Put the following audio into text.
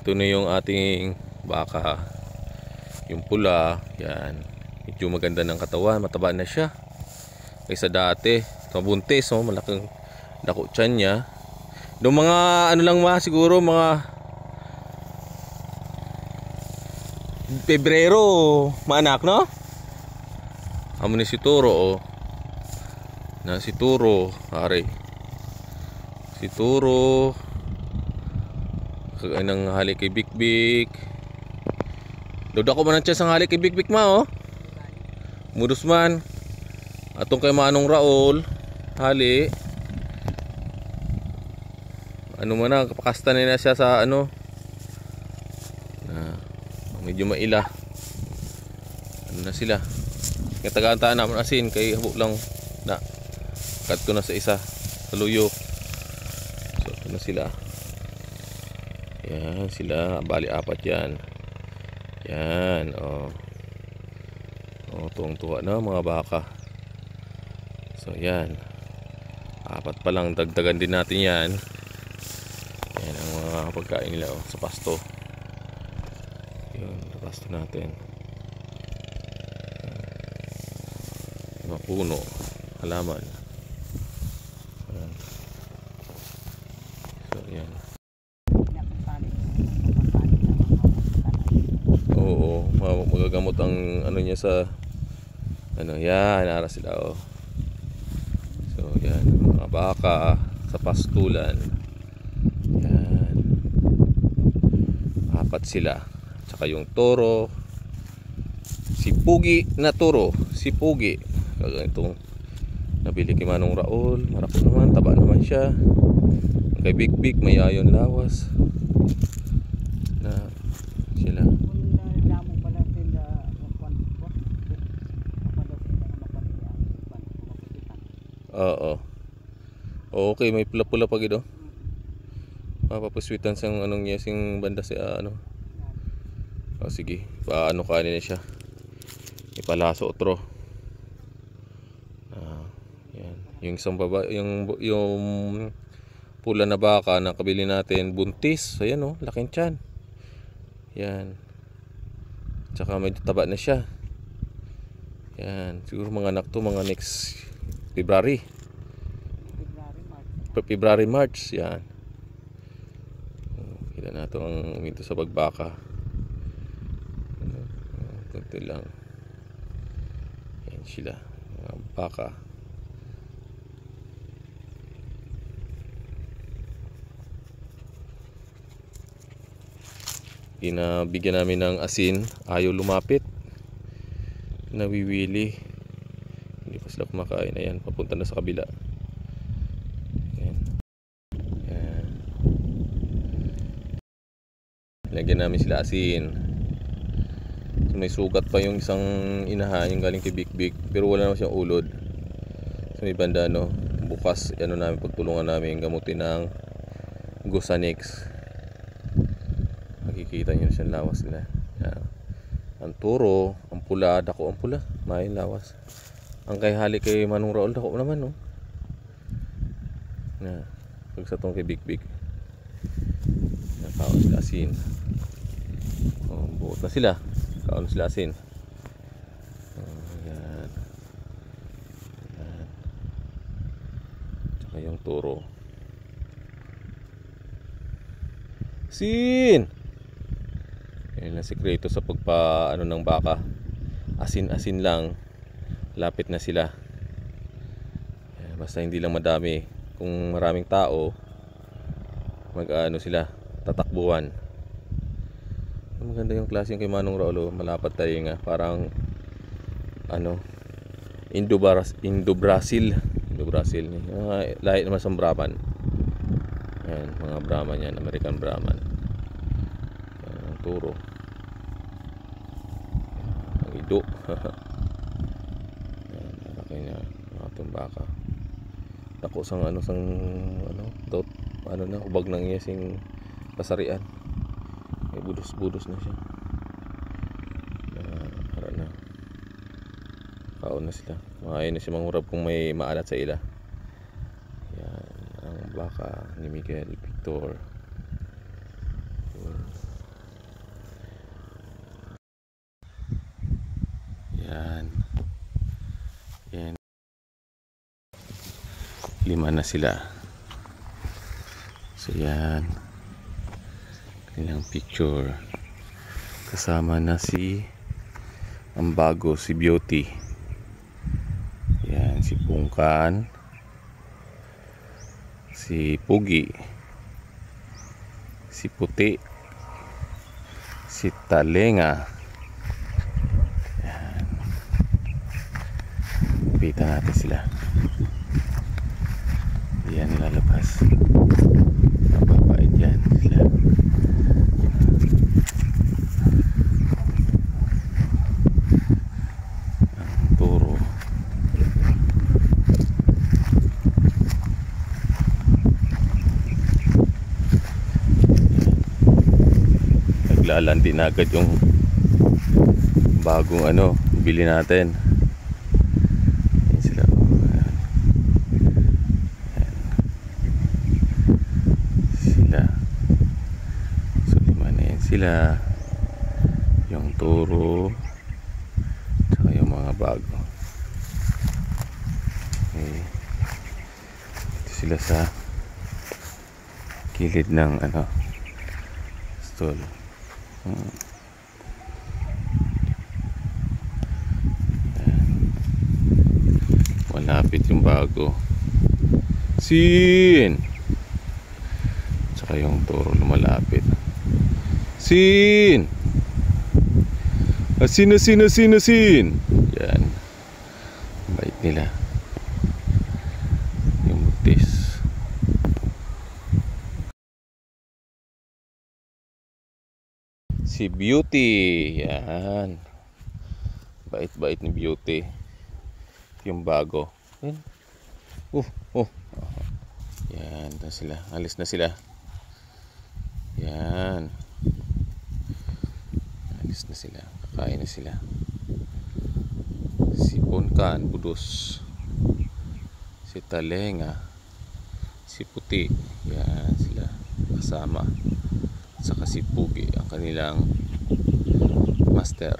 Ito na yung ating baka. Yung pula, yan. Medyo maganda ng katawan, mataba na siya. Kaysa dati, mabuntis, oh, malaking dako tiyan niya. Doon mga ano lang siguro mga Pebrero, maanak, no? Amo ni si Turo, oh. Na si Turo, pare. Si Turo. Kagaya ng hali kay Bik Bik. Doda ko man ang chance ang hali kay Bik Bik ma, oh. Mudus man. Atong kay Manong Raul, hali. Ano man na, kapakasta na siya sa ano. Medyo maila. Ano na sila. Kaya tagaan naman asin kay habo lang na. Cut ko na sa isa. Sa luyo. So ito na sila. Yan sila. Bali apat yan. Yan. Oh. Oh, tuwang-tuwa na mga baka. So yan. Apat pa lang. Dagdagan din natin yan. Yan ang mga pagkain nila, oh, sa pasto. Yun, pasto natin. Mga puno, halaman. So yan. Oo, magagamot ang ano niya sa ano, yan, nara sila, oh. So yan, mga baka sa pastulan. Yan. Apat sila. Tsaka yung toro, si Pugi na toro, si Pugi. Itong nabili kay Manong Raul, marako naman, taba naman siya. Kay Bik Bik may ayon lawas na sila. Oo. Okay, may pula-pula pa gido. Mapapaswitan sang anong niya sing banda sa ano. Oh, sige, paano kanin na siya. Ipalaso otro. Yan. Yung isang baba, yung pula na baka na kabili natin, buntis. Ayan, oh, laking tiyan. Yan. Tsaka medyo taba na siya. Yan, siguro mga anak to, mga next February, March. Yan. Kita na ito ang minto sa pagbaka. Ito lang. Yan sila, mga baka. Pinabigyan namin ng asin, ayaw lumapit. Nawiwili. Hindi pa sila kumakain. Ayan, papunta na sa kabila. Ayan. Ayan. Lagyan namin sila asin. May sugat pa yung isang inahan, yung galing kay Bik Bik, pero wala naman siyang ulod. So may banda, no, bukas ano namin, pagtulungan namin gamutin ng Gusanix. Makikita nyo siyang lawas nila. Yan. Ang turo, ang pula, dako ang pula, may lawas. Ang kay hali kay Manong Raul, dako naman, no. Na pagsa tong kay Bik Bik, nakaon sila asin. Oh, buot na sila. Kaon sila asin. Yan. Yan. Tsaka yung turo. Asin! Yan ang sikreto sa pagpa-ano ng baka. Asin-asin lang. Lapit na sila. Yan, basta hindi lang madami. Kung maraming tao, mag-ano sila, tatakbuhan. Maganda yung klase yung kay Manong Raul, malapat tayo nga, parang ano, Indo-Brazil lahi naman sa Brahman. Ayan, mga Brahman yan, American Brahman. Ayan, ang turo, ang ido. Ayan, malaki niya ang ating baka. Ako sang ano, dot, ano na, ubag nang iya sing pasarian. May budos-budos na siya. Para na. Kaon na sila. Makain na si mangurab kung may maalat sa ila. Yan ang baka ni Miguel Victor. Yan. Yan. 5 na sila. So yan. Kanilang picture. Kasama na ang bago, si Beauty. Yan, si Pungkan. Si Pugi. Si Puti. Si Talenga. Yan. Pitan natin sila. Yan, lalabas. Mababait yan sila. Ang turo. Naglalandi na agad yung bagong bili natin. Yan sila. Ayan. Sila. So 5 na yan sila. Yung turo. Tsaka yung mga bago. Okay. Ito sila sa kilid ng stall. Malapit yung bago. Sin! Tsaka yung toro lumalapit. Sin! Asin, asin, asin, asin! Yan. Bait nila. Yung butis. Si Beauty. Yan. Bait-bait ni Beauty. Yung bago. Yan. Yan. Ito sila. Alis na sila. Yan. Alis na sila. Kakain na sila. Si Pungkan, Budos. Si Talenga. Si Puti. Yan sila. Kasama. Saka si Pugi, ang kanilang master.